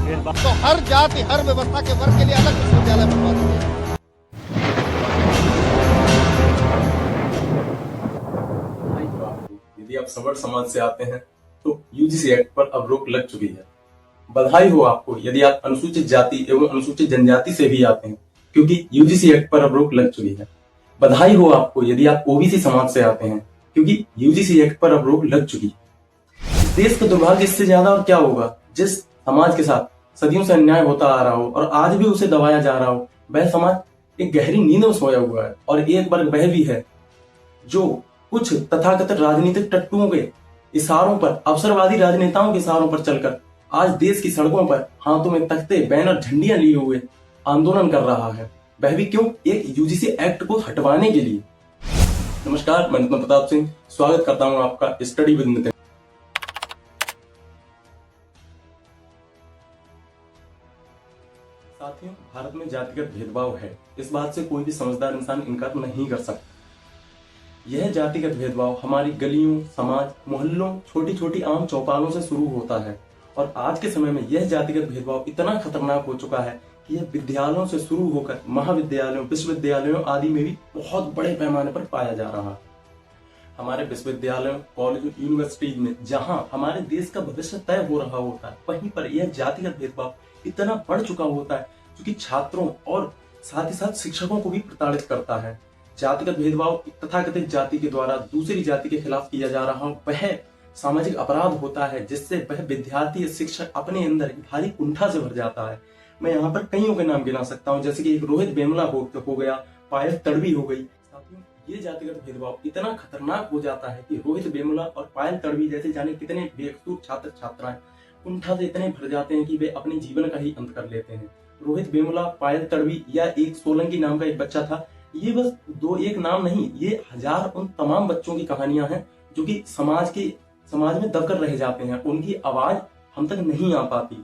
भेदभाव। तो हर जाति हर व्यवस्था के वर्ग के लिए अलग विश्वविद्यालय बनवा दीजिए। यदि आप सवर्ण समाज से आते हैं तो यूजीसी एक्ट पर अब रोक लग चुकी है। बधाई हो आपको यदि आप अनुसूचित जाति एवं अनुसूचित जनजाति से भी आते हैं, क्योंकि यूजीसी एक्ट पर अब रोक लग चुकी है। बधाई हो आपको यदि आप ओबीसी समाज से आते हैं, क्योंकि यूजीसी एक्ट पर अब रोक लग चुकी है। इस देश का दुर्भाग्य इससे ज्यादा और क्या होगा, जिस समाज के साथ सदियों से अन्याय होता आ रहा हो और आज भी उसे दबाया जा रहा हो, वह समाज एक गहरी नींद में सोया हुआ है। और एक वर्ग वह भी है जो कुछ तथाकथित राजनीतिक टट्टुओं के इशारों पर, अवसरवादी राजनेताओं के इशारों पर चलकर आज देश की सड़कों पर हाथों में तख्ते, बैनर, झंडियां लिए हुए आंदोलन कर रहा है। वह भी क्यों? एक यूजीसी एक्ट को हटवाने के लिए। नमस्कार, मैं नितिन प्रताप सिंह स्वागत करता हूं आपका स्टडी विद नितिन। साथियों, भारत में जातिगत भेदभाव है, इस बात से कोई भी समझदार इंसान इनकार नहीं कर सकता। यह जातिगत भेदभाव हमारी गलियों, समाज, मोहल्लों, छोटी छोटी आम चौपालों से शुरू होता है और आज के समय में यह जातिगत भेदभाव इतना खतरनाक हो चुका है कि यह विद्यालयों से शुरू होकर महाविद्यालयों, विश्वविद्यालयों आदि में भी बहुत बड़े पैमाने पर पाया जा रहा है। हमारे विश्वविद्यालयों, कॉलेजों, यूनिवर्सिटीज में जहां हमारे देश का भविष्य तय हो रहा होता है, वहीं पर यह जातिगत भेदभाव इतना बढ़ चुका होता है जो कि छात्रों और साथ ही साथ शिक्षकों को भी प्रताड़ित करता है। जातिगत भेदभाव तथाकथित जाति के द्वारा दूसरी जाति के खिलाफ किया जा रहा वह सामाजिक अपराध होता है, जिससे वह विद्यार्थी या शिक्षक अपने अंदर भारी कुंठा से भर जाता है। मैं यहाँ पर कईयों के नाम गिना सकता हूँ, जैसे कि एक रोहित वेमुला हो गया, पायल तड़वी हो गई। साथियों, ये जातिगत भेदभाव इतना खतरनाक हो जाता है कि रोहित वेमुला और पायल तड़वी जैसे जाने कितने बेकसूर छात्र छात्राएं कुंठा से इतने भर जाते हैं कि वे अपने जीवन का ही अंत कर लेते हैं। रोहित वेमुला, पायल तड़वी या एक सोलंकी नाम का एक बच्चा था, ये बस दो एक नाम नहीं, ये हजार उन तमाम बच्चों की कहानियां हैं जो कि समाज में दबकर रह जाते हैं। उनकी आवाज हम तक नहीं आ पाती।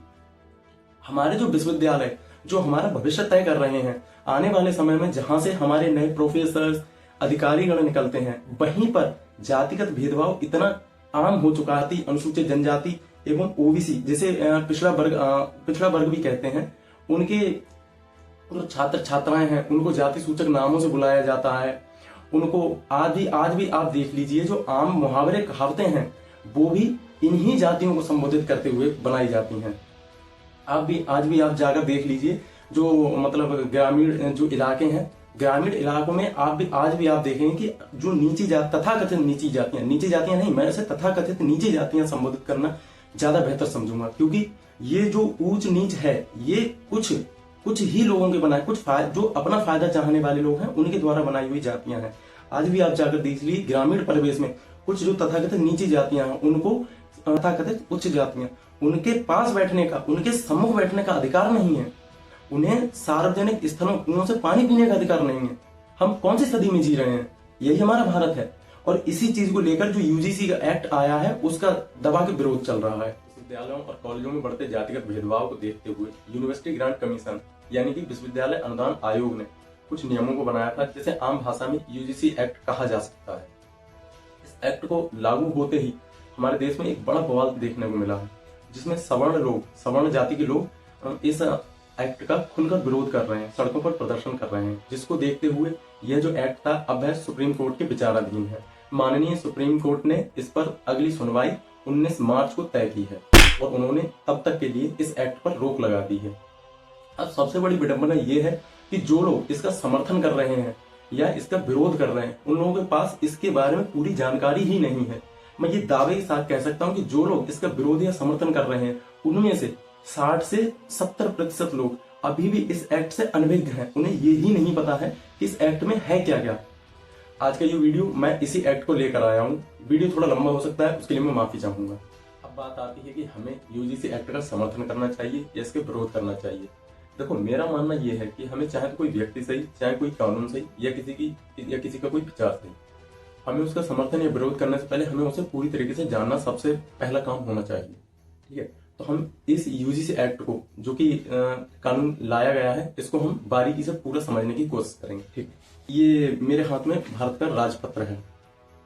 हमारे जो विश्वविद्यालय जो हमारा भविष्य तय कर रहे हैं, आने वाले समय में जहां से हमारे नए प्रोफेसर, अधिकारीगण निकलते हैं, वहीं पर जातिगत भेदभाव इतना आम हो चुका है। अनुसूचित जनजाति एवं ओबीसी, जिसे पिछड़ा वर्ग भी कहते हैं, उनके जो छात्र छात्राएं हैं उनको जाति सूचक नामों से बुलाया जाता है। उनको आज भी आप देख लीजिए, जो आम मुहावरे कहावतें हैं वो भी इन्हीं जातियों को संबोधित करते हुए बनाई जाती हैं। आज भी आप जाकर देख लीजिए, जो मतलब ग्रामीण जो इलाके हैं, ग्रामीण इलाकों में आज भी आप देखेंगे कि जो तथाकथित नीची जातियां नहीं, मैं इसे तथाकथित नीची जातियां संबोधित करना ज्यादा बेहतर समझूंगा, क्योंकि ये जो ऊंच नीच है ये कुछ ही लोगों के बनाए, जो अपना फायदा चाहने वाले लोग हैं उनके द्वारा बनाई हुई जातियां हैं। आज भी आप जाकर देख लीजिए, ग्रामीण परिवेश में कुछ जो तथाकथित नीची जातियां हैं, उनको तथाकथित उच्च जातियां, उनके पास बैठने का, उनके सम्मुख बैठने का अधिकार नहीं है। उन्हें सार्वजनिक स्थलों, कुओं से पानी पीने का अधिकार नहीं है। हम कौन सी सदी में जी रहे हैं? यही हमारा भारत है। और इसी चीज को लेकर जो यूजीसी का एक्ट आया है, उसका दबा के विरोध चल रहा है। विद्यालयों और कॉलेजों में बढ़ते जातिगत भेदभाव को देखते हुए यूनिवर्सिटी ग्रांट कमीशन यानी कि विश्वविद्यालय अनुदान आयोग ने कुछ नियमों को बनाया था, जिसे आम भाषा में यूजीसी एक्ट कहा जा सकता है। इस एक्ट को लागू होते ही हमारे देश में एक बड़ा बवाल देखने को मिला है, जिसमें सवर्ण जाति के लोग इस एक्ट का खुलकर विरोध कर रहे हैं, सड़कों पर प्रदर्शन कर रहे हैं, जिसको देखते हुए यह जो एक्ट था अब वह सुप्रीम कोर्ट के विचाराधीन है। माननीय सुप्रीम कोर्ट ने इस पर अगली सुनवाई 19 मार्च को तय की है और उन्होंने तब तक के लिए इस एक्ट पर रोक लगा दी है। अब सबसे बड़ी विडंबना यह है कि जो लोग इसका समर्थन कर रहे हैं या इसका विरोध कर रहे हैं, उन लोगों के पास इसके बारे में पूरी जानकारी ही नहीं है। मैं ये दावे के साथ कह सकता हूं कि जो लोग इसका विरोध या समर्थन कर रहे हैं, उनमें से 60 से 70% लोग अभी भी इस एक्ट से अनभिज्ञ हैं। उन्हें ये ही नहीं पता है कि इस एक्ट में है क्या क्या। आज का ये वीडियो मैं इसी एक्ट को लेकर आया हूँ। वीडियो थोड़ा लंबा हो सकता है, उसके लिए मैं माफी चाहूंगा। अब बात आती है कि हमें यूजीसी एक्ट का समर्थन करना चाहिए या इसके विरोध करना चाहिए। देखो, मेरा मानना यह है कि हमें चाहे तो कोई व्यक्ति सही, चाहे कोई कानून सही, या किसी का कोई विचार सही, हमें उसका समर्थन या विरोध करने से पहले हमें उसे पूरी तरीके से जानना सबसे पहला काम होना चाहिए। ठीक है, तो हम इस यूजीसी एक्ट को, जो कि कानून लाया गया है, इसको हम बारीकी से पूरा समझने की कोशिश करेंगे। ठीक, ये मेरे हाथ में भारत का राजपत्र है।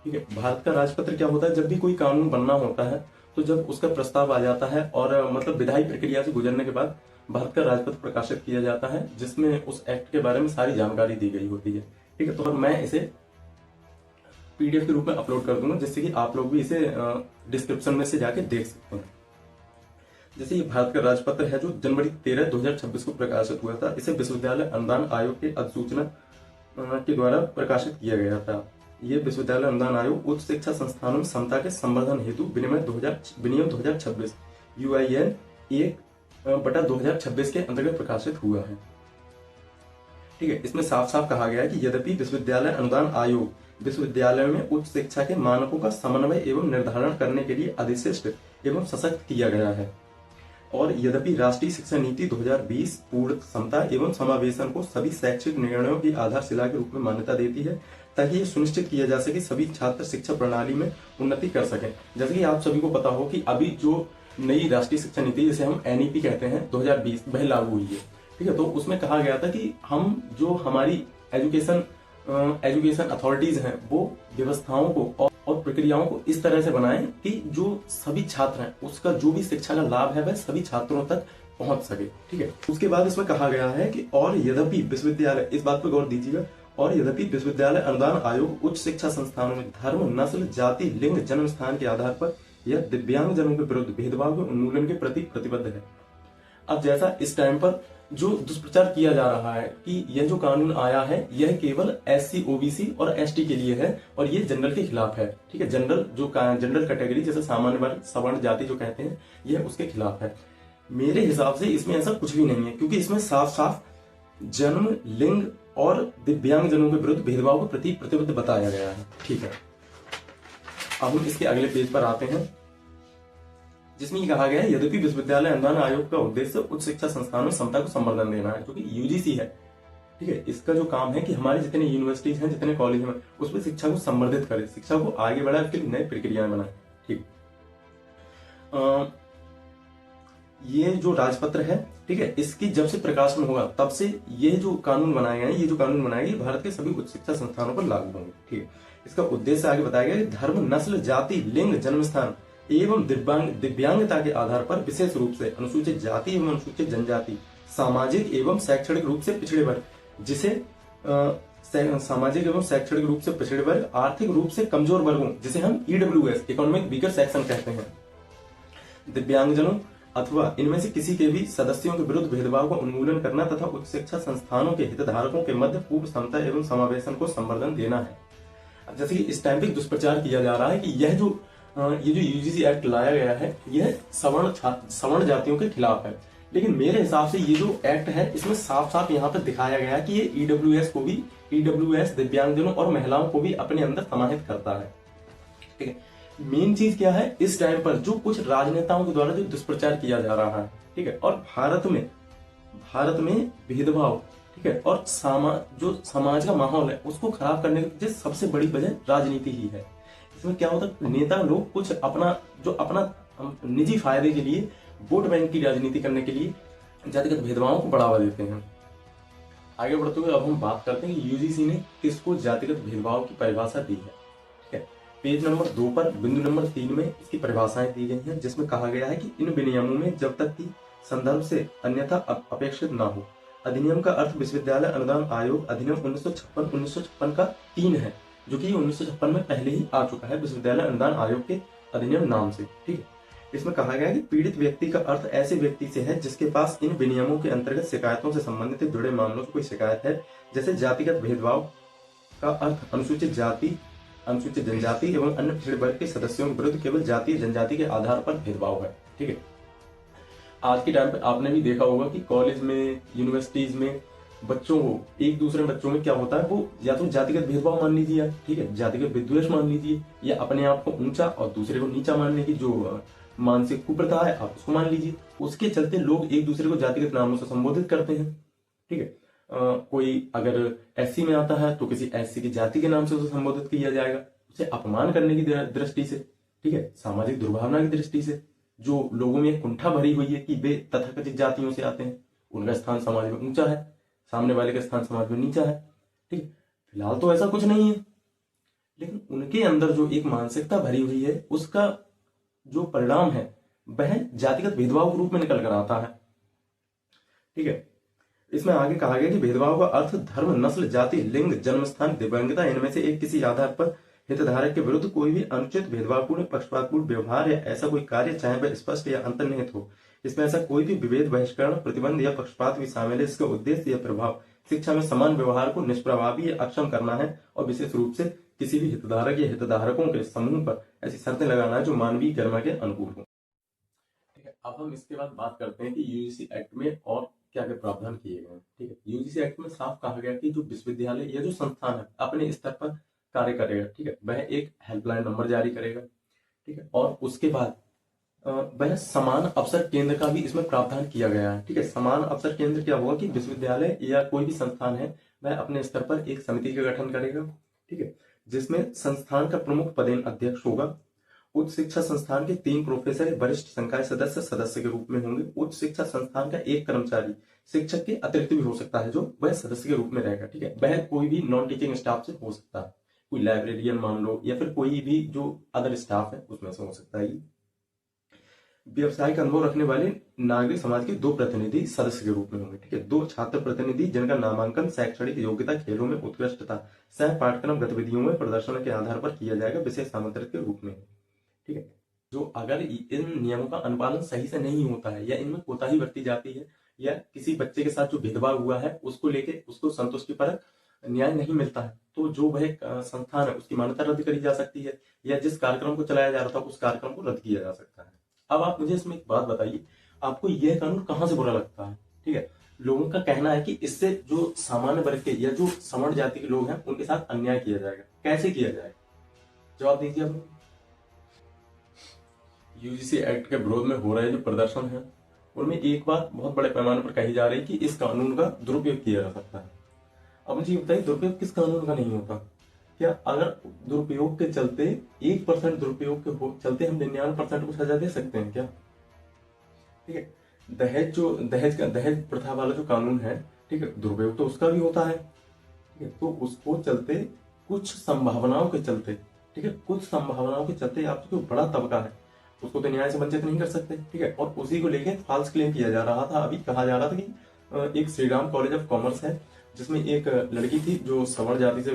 ठीक है, भारत का राजपत्र क्या होता है? जब भी कोई कानून बनना होता है तो जब उसका प्रस्ताव आ जाता है और मतलब विधायी प्रक्रिया से गुजरने के बाद भारत का राजपत्र प्रकाशित किया जाता है, जिसमें उस एक्ट के बारे में सारी जानकारी दी गई होती है। ठीक है, तो मैं इसे पीडीएफ के रूप में अपलोड कर दूंगा, जिससे कि आप लोग भी इसे डिस्क्रिप्शन में से जाके देख सकते हैं। जैसे ये भारत का राजपत्र है जो जनवरी 13, 2026 को प्रकाशित हुआ था। इसे विश्वविद्यालय अनुदान आयोग के अधिसूचना के द्वारा प्रकाशित किया गया था। ये विश्वविद्यालय अनुदान आयोग उच्च शिक्षा संस्थानों में समता के संवर्धन हेतु विनियम 2026 UIN 1/2026 के अंतर्गत प्रकाशित हुआ है। ठीक है, इसमें साफ साफ कहा गया है कि यद्यपि विश्वविद्यालय अनुदान आयोग विश्वविद्यालयों में उच्च शिक्षा के मानकों का समन्वय एवं निर्धारण करने के लिए अधिशिष्ट एवं सशक्त किया गया है, और यद्यपि राष्ट्रीय शिक्षा नीति 2020 पूर्ण समता एवं समावेशन को सभी शैक्षिक निर्णयों की आधारशिला के रूप में मान्यता देती है, ताकि ये सुनिश्चित किया जा सके सभी छात्र शिक्षा प्रणाली में उन्नति कर सकें। जैसे कि आप सभी को पता हो कि अभी जो नई राष्ट्रीय शिक्षा नीति, जिसे हम NEP कहते हैं, 2020 वह लागू हुई है। ठीक है, तो उसमें कहा गया था कि हम जो हमारी एजुकेशन अथॉरिटीज हैं वो व्यवस्थाओं को और प्रक्रियाओं को इस तरह से बनाएं कि जो सभी छात्र हैं उसका जो भी शिक्षा का लाभ है वह सभी छात्रों तक पहुंच सके। ठीक है, उसके बाद इसमें कहा गया है कि और यद्यपि विश्वविद्यालय, इस बात पर गौर दीजिएगा, और यद्यपि विश्वविद्यालय अनुदान आयोग उच्च शिक्षा संस्थानों में धर्म, नस्ल, जाति, लिंग, जन्म स्थान के आधार पर या दिव्यांग जनों के विरुद्ध भेदभाव के उन्मूलन के प्रति प्रतिबद्ध है। अब जैसा इस टाइम पर जो दुष्प्रचार किया जा रहा है कि यह जो कानून आया है यह केवल SC, OBC और ST के लिए है और ये जनरल के खिलाफ है। ठीक है, जनरल कैटेगरी जैसे सामान्य वर्ग, सवर्ण जाति जो कहते हैं, यह उसके खिलाफ है। मेरे हिसाब से इसमें ऐसा कुछ भी नहीं है, क्योंकि इसमें साफ साफ जन्म, लिंग और दिव्यांग जनों के विरुद्ध भेदभाव को प्रति प्रतिबद्ध बताया गया है। ठीक है, अब हम इसके अगले पेज पर आते हैं, जिसमें कहा गया है यद्यपि विश्वविद्यालय अनुदान आयोग का उद्देश्य उच्च शिक्षा संस्थानों में समता को संवर्धन देना है, जो कि UGC है। ठीक है, इसका जो काम है कि हमारे जितने यूनिवर्सिटीज हैं, जितने कॉलेज हैं, उसमें शिक्षा को संवर्धित करे, शिक्षा को आगे बढ़ाए, उसके लिए नई प्रक्रियाएं बनाए। ठीक, ये जो राजपत्र है, ठीक है, इसकी जब से प्रकाशन होगा तब से ये जो कानून बनाए गए हैं, ये जो कानून बनाए गए भारत के सभी उच्च शिक्षा संस्थानों पर लागू होंगे। ठीक है, इसका उद्देश्य आगे बताया गया कि धर्म, नस्ल, जाति, लिंग, जन्म स्थान एवं दिव्यांगता के आधार पर विशेष रूप से अनुसूचित जाति एवं अनुसूचित जनजाति, सामाजिक एवं शैक्षणिक रूप से पिछड़े वर्ग, जिसे सामाजिक एवं शैक्षणिक रूप से पिछड़े वर्ग, आर्थिक रूप से कमजोर वर्गों, जिसे हम EWS इकोनॉमिक वीकर सेक्शन कहते हैं, दिव्यांगजनों अथवा इनमें से किसी के भी सदस्यों के विरुद्ध भेदभाव का उन्मूलन करना तथा उच्च शिक्षा संस्थानों के हितधारकों के मध्य पूर्ण समता एवं समावेशन को संवर्धन देना है। जैसे कि इस टाइम पे दुष्प्रचार किया जा रहा है कि ये जो UGC एक्ट लाया गया है यह सवर्ण जातियों के खिलाफ है, लेकिन मेरे हिसाब से ये जो एक्ट है इसमें साफ साफ यहाँ पर दिखाया गया है कि ये EWS दिव्यांगजनों और महिलाओं को भी अपने अंदर समाहित करता है। ठीक है, मेन चीज क्या है इस टाइम पर जो कुछ राजनेताओं के द्वारा जो दुष्प्रचार किया जा रहा है, ठीक है, और भारत में भेदभाव, ठीक है, और जो समाज का माहौल है उसको खराब करने की वजह सबसे बड़ी वजह राजनीति ही है। इसमें क्या होता है, नेता लोग कुछ अपना निजी फायदे के लिए, वोट बैंक की राजनीति करने के लिए जातिगत भेदभावों को बढ़ावा देते हैं। आगे बढ़ते हुए अब हम बात करते हैं कि UGC ने किसको जातिगत भेदभाव की परिभाषा दी है। ठीक है, पेज नंबर 2 पर बिंदु नंबर 3 में इसकी परिभाषाएं दी गई हैं, जिसमें कहा गया है कि इन विनियमों में जब तक कि संदर्भ से अन्यथा अपेक्षित न हो। अधिनियम का अर्थ विश्वविद्यालय अनुदान आयोग अधिनियम 1956 का 3 है, जो कि 1956 में पहले ही आ चुका है विश्वविद्यालय अनुदान आयोग के अधिनियम नाम से। ठीक है, इसमें कहा गया है कि पीड़ित व्यक्ति का अर्थ ऐसे व्यक्ति से है जिसके पास इन विनियमों के अंतर्गत शिकायतों से संबंधित जुड़े मामलों से कोई शिकायत है। जैसे जातिगत भेदभाव का अर्थ अनुसूचित जाति, अनुसूचित जनजाति एवं अन्य पिछड़े वर्ग के सदस्यों के विरुद्ध केवल जाति जनजाति के आधार पर भेदभाव है। ठीक है, आज के टाइम पे आपने भी देखा होगा कि कॉलेज में, यूनिवर्सिटीज में बच्चों को एक दूसरे बच्चों में क्या होता है, वो या तो जातिगत भेदभाव मान लीजिए, ठीक है, जातिगत विद्वेष मान लीजिए, या अपने आप को ऊंचा और दूसरे को नीचा मानने की जो मानसिक कुप्रथा है आप उसको मान लीजिए। उसके चलते लोग एक दूसरे को जातिगत नामों से संबोधित करते हैं। ठीक है, कोई अगर SC में आता है तो किसी SC की जाति के नाम से उसे संबोधित किया जाएगा, उसे अपमान करने की दृष्टि से। ठीक है, सामाजिक दुर्भावना की दृष्टि से, जो लोगों में कुंठा भरी हुई है कि वे तथाकथित जातियों से आते हैं, उनका स्थान समाज में ऊंचा है, सामने वाले का स्थान समाज में नीचा है। ठीक है, फिलहाल तो ऐसा कुछ नहीं है, लेकिन उनके अंदर जो एक मानसिकता भरी हुई है उसका जो परिणाम है वह जातिगत भेदभाव के रूप में निकल कर आता है। ठीक है, इसमें आगे कहा गया कि भेदभाव का अर्थ धर्म, नस्ल, जाति, लिंग, जन्मस्थान, दिव्यांगता इनमें से एक किसी आधार पर हितधारक के विरुद्ध कोई भी अनुचित, भेदभावपूर्ण, पक्षपातपूर्ण व्यवहार या ऐसा कोई कार्य, चाहे वह स्पष्ट या अंतर्निहित हो। इसमें ऐसा कोई भी विभेद, बहिष्करण, प्रतिबंध या पक्षपात भी शामिल है जिसका उद्देश्य या प्रभाव शिक्षा में समान व्यवहार को निष्प्रभावी या अक्षम करना है और विशेष रूप से किसी भी हितधारक या हितधारकों के समूह पर ऐसी शर्तें लगाना है जो मानवीय गरिमा के अनुकूल हो। ठीक है, अब हम इसके बाद बात करते हैं कि यूजीसी एक्ट में और क्या क्या प्रावधान किए गए हैं। ठीक है, यूजीसी एक्ट में साफ कहा गया कि जो विश्वविद्यालय या जो संस्थान है अपने स्तर पर कार्य करेगा, ठीक है, वह एक हेल्पलाइन नंबर जारी करेगा। ठीक है, और उसके बाद वह समान अवसर केंद्र का भी इसमें प्रावधान किया गया है। ठीक है, समान अवसर केंद्र क्या होगा कि विश्वविद्यालय या कोई भी संस्थान है वह अपने स्तर पर एक समिति का गठन करेगा। ठीक है, जिसमें संस्थान का प्रमुख पदेन अध्यक्ष होगा। उच्च शिक्षा संस्थान के 3 प्रोफेसर वरिष्ठ संकाय सदस्य के रूप में होंगे। उच्च शिक्षा संस्थान का एक कर्मचारी शिक्षक के अतिरिक्त भी हो सकता है जो वह सदस्य के रूप में रहेगा। ठीक है, वह कोई भी नॉन टीचिंग स्टाफ से हो सकता है, कोई लाइब्रेरियन मान लो या फिर कोई भी जो अदर स्टाफ है उसमें से हो सकता है। व्यवसायिक अनुभव रखने वाले नागरिक समाज के 2 प्रतिनिधि सदस्य के रूप में होंगे। ठीक है, 2 छात्र प्रतिनिधि जिनका नामांकन शैक्षणिक योग्यता, खेलों में उत्कृष्टता, सह पाठ्यक्रम गतिविधियों में प्रदर्शन के आधार पर किया जाएगा, विशेष आमंत्रित के रूप में। ठीक है, जो अगर इन नियमों का अनुपालन सही से नहीं होता है या इनमें कोताही बरती जाती है या किसी बच्चे के साथ जो भेदभाव हुआ है उसको लेके उसको संतुष्टिपरक न्याय नहीं मिलता है, तो जो वह संस्थान है उसकी मान्यता रद्द करी जा सकती है या जिस कार्यक्रम को चलाया जा रहा था उस कार्यक्रम को रद्द किया जा सकता है। अब आप मुझे इसमें एक बात बताइए, आपको यह कानून कहां से बुरा लगता है? ठीक है, लोगों का कहना है कि इससे जो सामान्य वर्ग के या जो सवर्ण जाति के लोग हैं उनके साथ अन्याय किया जाएगा। कैसे किया जाएगा, जवाब दीजिए आप। यूजीसी एक्ट के विरोध में हो रहे जो प्रदर्शन है उनमें एक बात बहुत बड़े पैमाने पर कही जा रही है कि इस कानून का दुरुपयोग किया जा सकता है। अब मुझे बताइए, दुरुपयोग किस कानून का नहीं होता? क्या अगर दुरुपयोग के चलते 1% दुरुपयोग के चलते हम 99% को सजा दे सकते हैं क्या? ठीक है, दहेज प्रथा वाला जो कानून है, ठीक है, दुरुपयोग तो उसका भी होता है। ठीक है, तो उसको चलते कुछ संभावनाओं के चलते, ठीक है, कुछ संभावनाओं के चलते आप जो बड़ा तबका है उसको तो न्याय से वंचित नहीं कर सकते। ठीक है, और उसी को लेके फाल्स क्लेम किया जा रहा था। अभी कहा जा रहा था कि एक Shri Ram college of commerce है जिसमें एक लड़की थी जो सवर्ण जाति से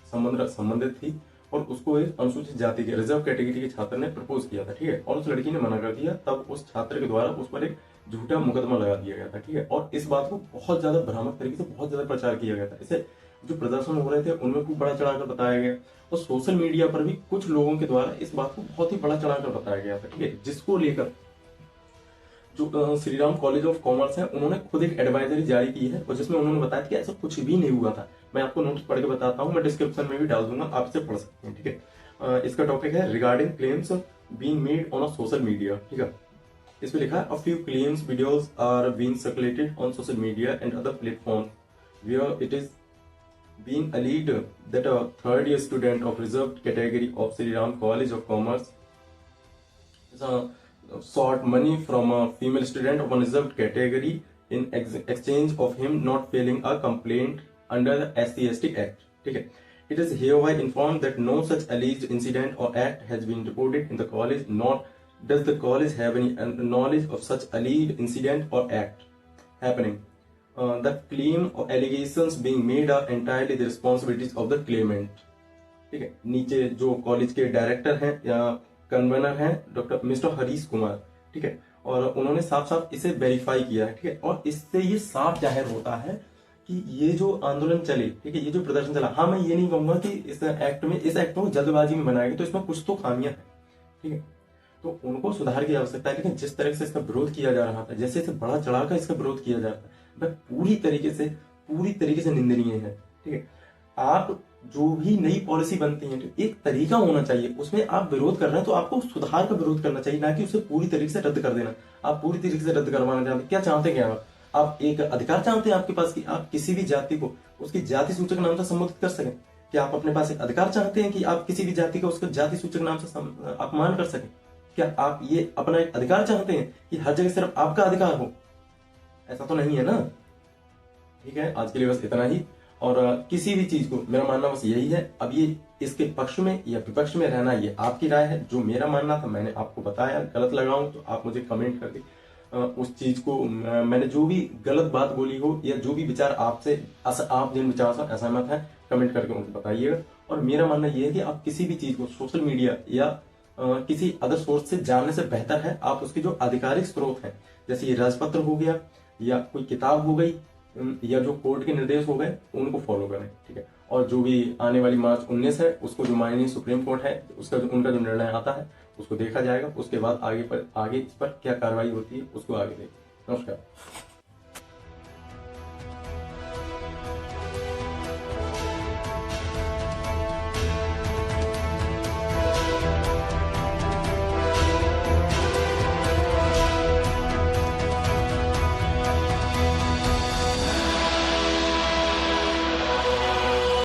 संबंधित थी और उसको एक अनुसूचित जाति के रिजर्व कैटेगरी के छात्र ने प्रपोज किया था। ठीक है, और उस लड़की ने मना कर दिया। तब उस छात्र के द्वारा उस पर एक झूठा मुकदमा लगा दिया गया था। ठीक है, और इस बात को बहुत ज्यादा भ्रामक तरीके से बहुत ज्यादा प्रचार किया गया था। इसे जो प्रदर्शन हो रहे थे उनमें खूब बड़ा चढ़ाकर बताया गया और सोशल मीडिया पर भी कुछ लोगों के द्वारा इस बात को बहुत ही बड़ा चढ़ाकर बताया गया था। ठीक है, जिसको लेकर जो Shri Ram college of commerce है उन्होंने खुद एक एडवाइजरी जारी की है और जिसमें उन्होंने बताया कि ऐसा कुछ भी नहीं हुआ था। मैं आपको नोट्स पढ़ के बताता हूँ, मैं डिस्क्रिप्शन में भी डाल दूंगा, आप इसे पढ़ सकते हैं। ठीक है, इसका टॉपिक है regarding claims being made on a social media. ठीक है, इसमें लिखा है a few claims videos are being circulated on social media and other platforms where it is being alleged that a third year student of reserved category of Sri Ram College of Commerce sought money from a female student of a reserved category in exchange of him not filing a complaint under the SC/ST Act. ठीक है, it is hereby informed that no such alleged incident or act has been reported in the college, nor does the college have any knowledge of such alleged incident or act happening. The claim or allegations being made are entirely the responsibilities of the claimant. ठीक है, नीचे जो college के director हैं या convener हैं doctor mister Harish Kumar, ठीक है, और उन्होंने साफ साफ इसे वेरीफाई किया है। ठीक है, और इससे ये साफ जाहिर होता है कि ये जो आंदोलन चले, ठीक है, ये जो प्रदर्शन चला, हाँ मैं ये नहीं कहूंगा कि इस एक्ट को जल्दबाजी में बनाया गया, तो इसमें कुछ तो खामियां हैं। ठीक है, तो उनको सुधार की आवश्यकता है। लेकिन जिस तरह से इसका विरोध किया जा रहा था, जैसे इसे बड़ा चढ़ाकर इसका विरोध किया जा रहा था, वह पूरी तरीके से निंदनीय है। ठीक है, आप जो भी नई पॉलिसी बनती है तो एक तरीका होना चाहिए, उसमें आप विरोध कर रहे हैं तो आपको सुधार का विरोध करना चाहिए, ना कि उसे पूरी तरीके से रद्द कर देना। आप पूरी तरीके से रद्द करवाना चाहते, क्या चाहते हैं? क्या आप एक अधिकार चाहते हैं आपके पास कि आप किसी भी जाति को उसकी जाति सूचक नाम से संबोधित कर सकें? क्या आप अपने पास एक अधिकार चाहते हैं कि आप किसी भी जाति को उसके जाति सूचक नाम से अपमान कर सकें? क्या आप ये अपना एक अधिकार चाहते हैं कि हर जगह सिर्फ आपका अधिकार हो? ऐसा तो नहीं है ना। ठीक है, आज के लिए बस इतना ही। और किसी भी चीज को, मेरा मानना बस यही है, अब ये इसके पक्ष में या विपक्ष में रहना ये आपकी राय है। जो मेरा मानना था मैंने आपको बताया, गलत लगाऊं तो आप मुझे कमेंट करके उस चीज को, मैंने जो भी गलत बात बोली हो या जो भी विचार आपसे, आप जिन विचारों से असहमत हैं, कमेंट करके मुझे बताइएगा। और मेरा मानना यह है कि आप किसी भी चीज को सोशल मीडिया या किसी अदर सोर्स से जानने से बेहतर है आप उसके जो आधिकारिक स्रोत हैं, जैसे ये राजपत्र हो गया या कोई किताब हो गई या जो कोर्ट के निर्देश हो गए, उनको फॉलो करें, ठीक है। और जो भी आने वाली मार्च 19 है, उसको जो माननीय सुप्रीम कोर्ट है, उसका जो उनका जो निर्णय आता है उसको देखा जाएगा। उसके बाद आगे इस पर क्या कार्रवाई होती है उसको आगे देखें। नमस्कार।